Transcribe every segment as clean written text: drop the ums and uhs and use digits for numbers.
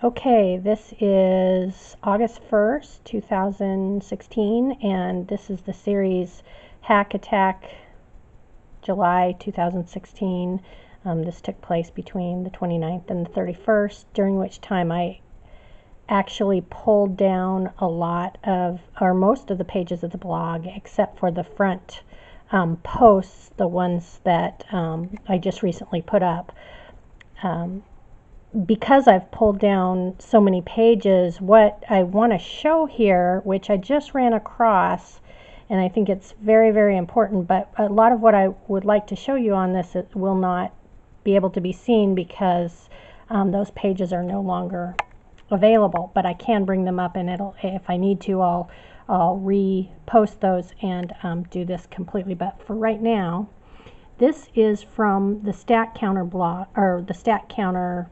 Okay, this is August 1st, 2016, and this is the series Hack Attack July 2016. This took place between the 29th and the 31st, during which time I actually pulled down a lot of, or most of the pages of the blog, except for the front posts, the ones that I just recently put up. Because I've pulled down so many pages, what I want to show here, which I just ran across, and I think it's very, very important, but a lot of what I would like to show you on this will not be able to be seen because those pages are no longer available, but I can bring them up, and if I need to, I'll repost those and do this completely. But for right now, this is from the Stat Counter blog, or the Stat Counter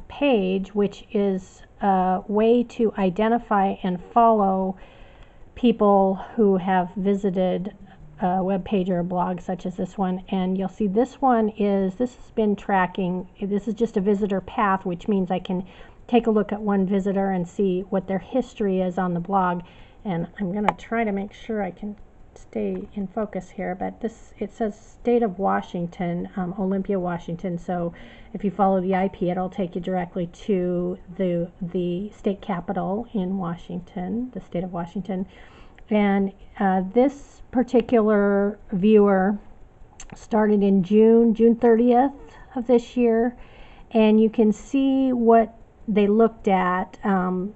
page, which is a way to identify and follow people who have visited a web page or a blog such as this one. And you'll see this has been tracking. This is just a visitor path, which means I can take a look at one visitor and see what their history is on the blog. And I'm going to try to make sure I can stay in focus here, but it says State of Washington, Olympia, Washington. So if you follow the IP, it'll take you directly to the state capital in Washington, the state of Washington. And this particular viewer started in June 30th of this year, and you can see what they looked at.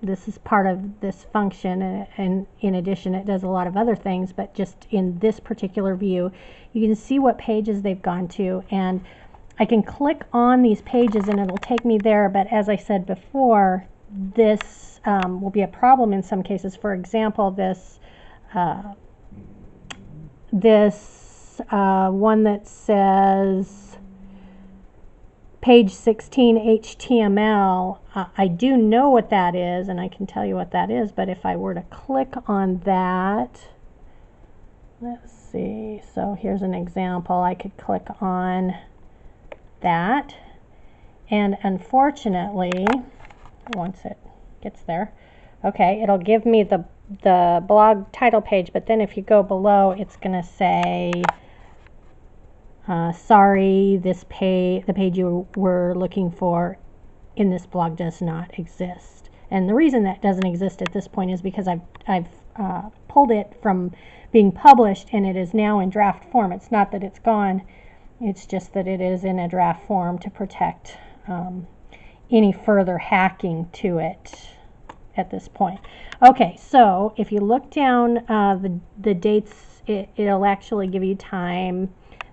This is part of this function, and in addition it does a lot of other things, but just in this particular view you can see what pages they've gone to, and I can click on these pages and it'll take me there. But as I said before, this will be a problem in some cases. For example, this one that says page 16 HTML, I do know what that is, and I can tell you what that is, but if I were to click on that, let's see, so here's an example. I could click on that, and unfortunately, once it gets there, okay, it'll give me the blog title page, but then if you go below, it's going to say, sorry, the page you were looking for in this blog does not exist. And the reason that doesn't exist at this point is because I've pulled it from being published, and it is now in draft form. It's not that it's gone, it's just that it is in a draft form to protect any further hacking to it at this point. Okay, so if you look down the dates, it'll actually give you time,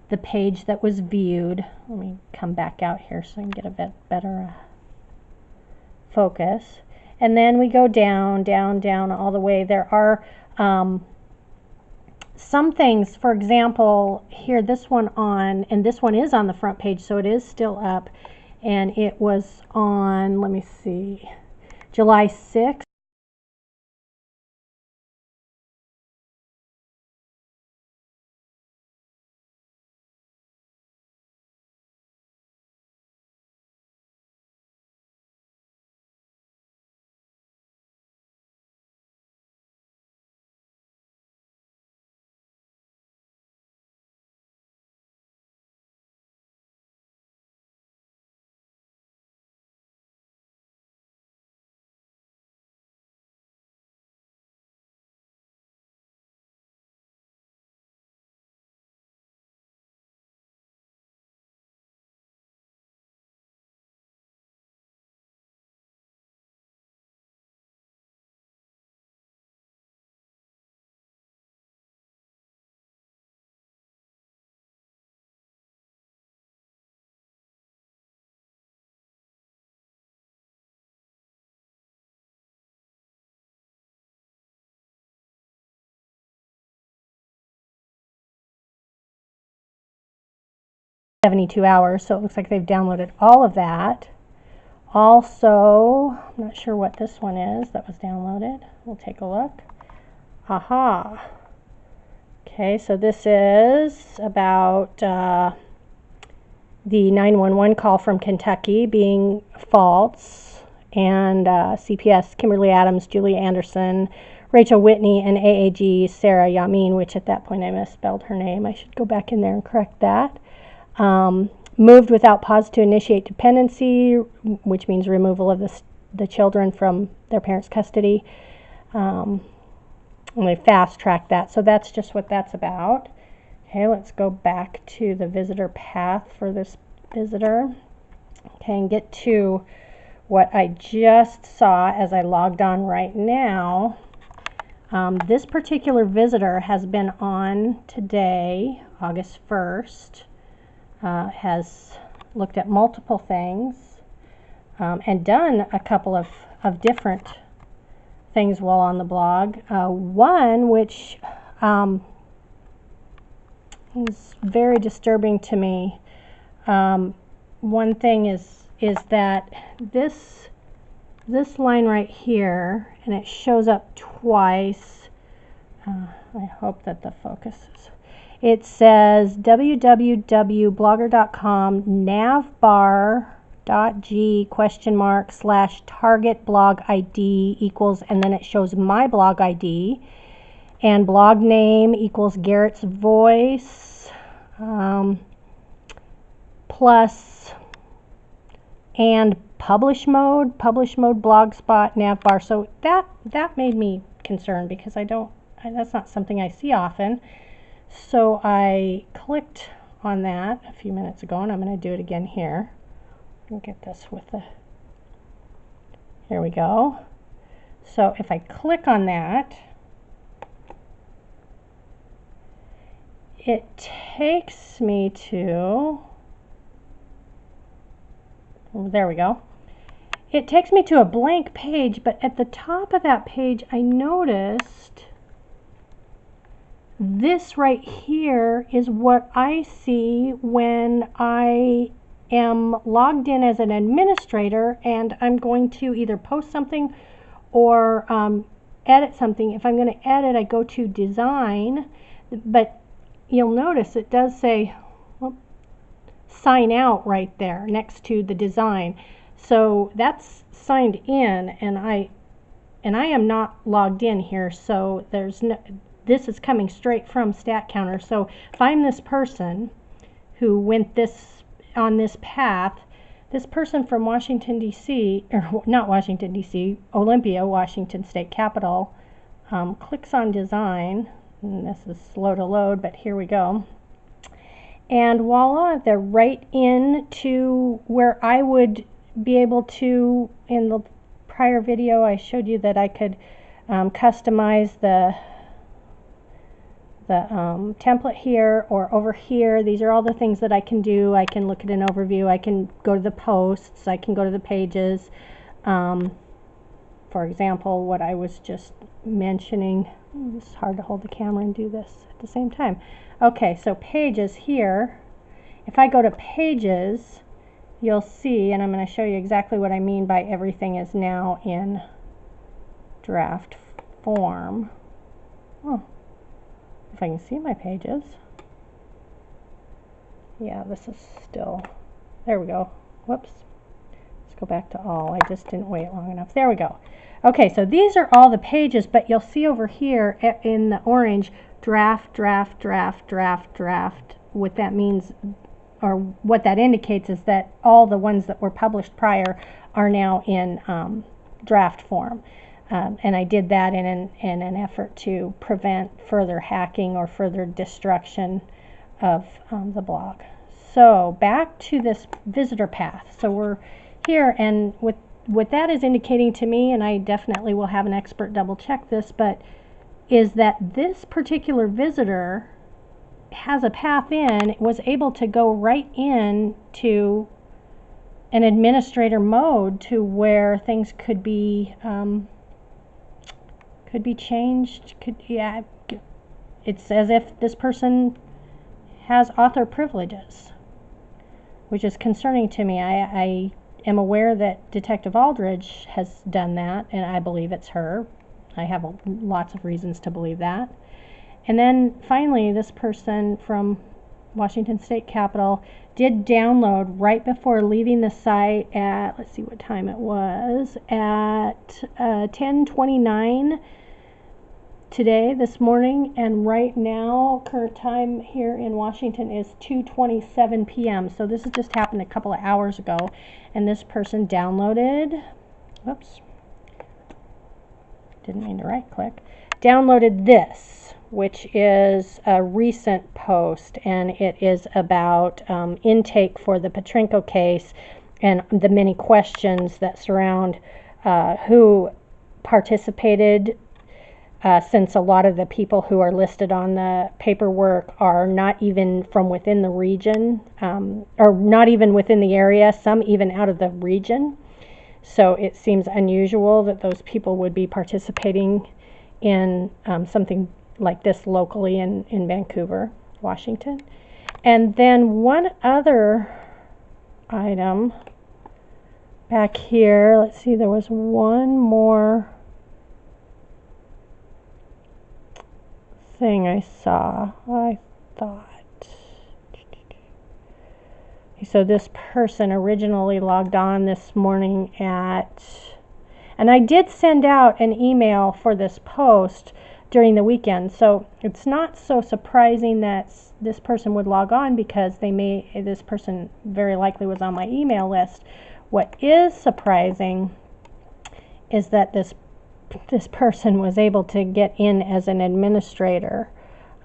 the page that was viewed. Let me come back out here so I can get a bit better focus. And then we go down all the way. There are some things, for example, here, this one is on the front page, so it is still up, and it was on, let me see, July 6th. $72 hours, so it looks like they've downloaded all of that. Also, I'm not sure what this one is that was downloaded. We'll take a look. Aha. Okay, so this is about the 911 call from Kentucky being false, and CPS Kimberly Adams, Julie Anderson, Rachel Whitney, and AAG Sarah Yamin, which at that point I misspelled her name. I should go back in there and correct that. Moved without pause to initiate dependency, which means removal of the children from their parents' custody. And they fast-tracked that, so that's just what that's about. Okay, let's go back to the visitor path for this visitor. Okay, and get to what I just saw as I logged on right now. This particular visitor has been on today, August 1st, has looked at multiple things and done a couple of different things while on the blog. One which is very disturbing to me. One thing is that this line right here, and it shows up twice. I hope that the focus is. It says www.blogger.com navbar.g !/target blog ID equals, and then it shows my blog ID, and blog name equals Garrett's Voice plus, and publish mode blogspot navbar. So that made me concerned because that's not something I see often. So I clicked on that a few minutes ago, and I'm going to do it again here. I'll get this with the, here we go. So if I click on that, it takes me to, there we go. It takes me to a blank page, but at the top of that page I noticed this right here is what I see when I am logged in as an administrator and I'm going to either post something or edit something. If I'm going to edit, I go to design, but you'll notice it does say sign out right there next to the design. So that's signed in, and I am not logged in here, so there's no, this is coming straight from StatCounter. So if I'm this person who went on this path, this person from Washington, D.C., or not Washington, D.C., Olympia, Washington State Capitol, clicks on design, and this is slow to load, but here we go. And voila, they're right into where I would be able to, in the prior video I showed you that I could customize the template here or over here. These are all the things that I can do. I can look at an overview, I can go to the posts, I can go to the pages. For example, what I was just mentioning, it's hard to hold the camera and do this at the same time. Okay, so pages here, if I go to pages, you'll see, and I'm going to show you exactly what I mean by everything is now in draft form. Oh, if I can see my pages. Yeah, this is still, there we go. Whoops. Let's go back to all. I just didn't wait long enough. There we go. Okay, so these are all the pages, but you'll see over here in the orange, draft. What that means, or what that indicates, is that all the ones that were published prior are now in draft form. And I did that in an effort to prevent further hacking or further destruction of the blog. So back to this visitor path. So we're here, and what that is indicating to me, and I definitely will have an expert double check this, but is that this particular visitor has a path in, was able to go right in to an administrator mode to where things could be changed. Yeah, it's as if this person has author privileges, which is concerning to me. I am aware that Detective Aldridge has done that, and I believe it's her. I have lots of reasons to believe that. And then finally, this person from Washington State Capitol, did download right before leaving the site at, let's see what time it was, at 10:29 today, this morning, and right now, current time here in Washington is 2:27 p.m. So this has just happened a couple of hours ago, and this person downloaded, whoops, didn't mean to right click, downloaded this, which is a recent post, and it is about intake for the Petrenko case and the many questions that surround who participated, since a lot of the people who are listed on the paperwork are not even from within the region, or not even within the area, some even out of the region. So it seems unusual that those people would be participating in something like this locally in Vancouver, Washington. And then one other item back here, let's see, there was one more thing I saw, I thought. So this person originally logged on this morning at, and I did send out an email for this post during the weekend, so it's not so surprising that this person would log on, because this person very likely was on my email list. What is surprising is that this person was able to get in as an administrator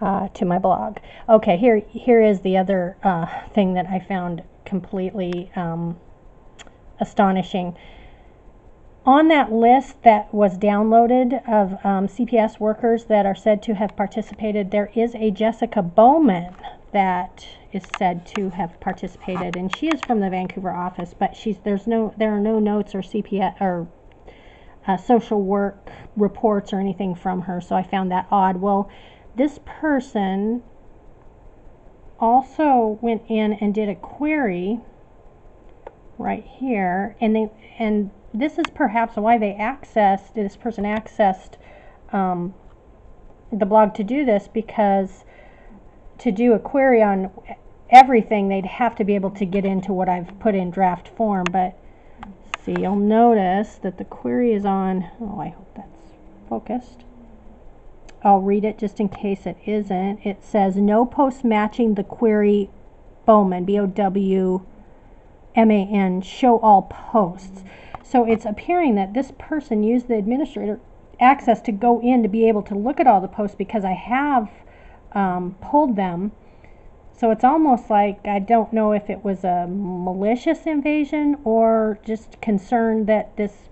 to my blog. Okay, here is the other thing that I found completely astonishing. On that list that was downloaded of CPS workers that are said to have participated, there is a Jessica Bowman that is said to have participated, and she is from the Vancouver office, but there are no notes or CPS or social work reports or anything from her, so I found that odd. Well, this person also went in and did a query right here, and this is perhaps why this person accessed the blog to do this, because to do a query on everything, they'd have to be able to get into what I've put in draft form. But see, you'll notice that the query is on, oh, I hope that's focused. I'll read it just in case it isn't. It says, no post matching the query Bowman, B-O-W-M-A-N, show all posts. So it's appearing that this person used the administrator access to go in to be able to look at all the posts, because I have pulled them. So it's almost like, I don't know if it was a malicious invasion or just concerned that this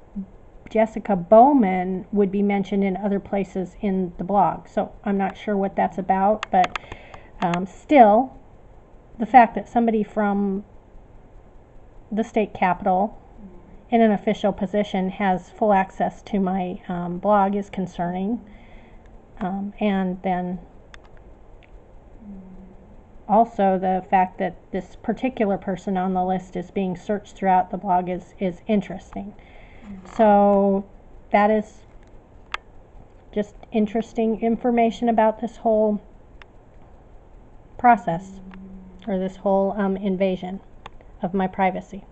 Jessica Bowman would be mentioned in other places in the blog. So I'm not sure what that's about, but still, the fact that somebody from the state capitol in an official position has full access to my blog is concerning. And then also the fact that this particular person on the list is being searched throughout the blog is interesting. So that is just interesting information about this whole process, or this whole invasion of my privacy.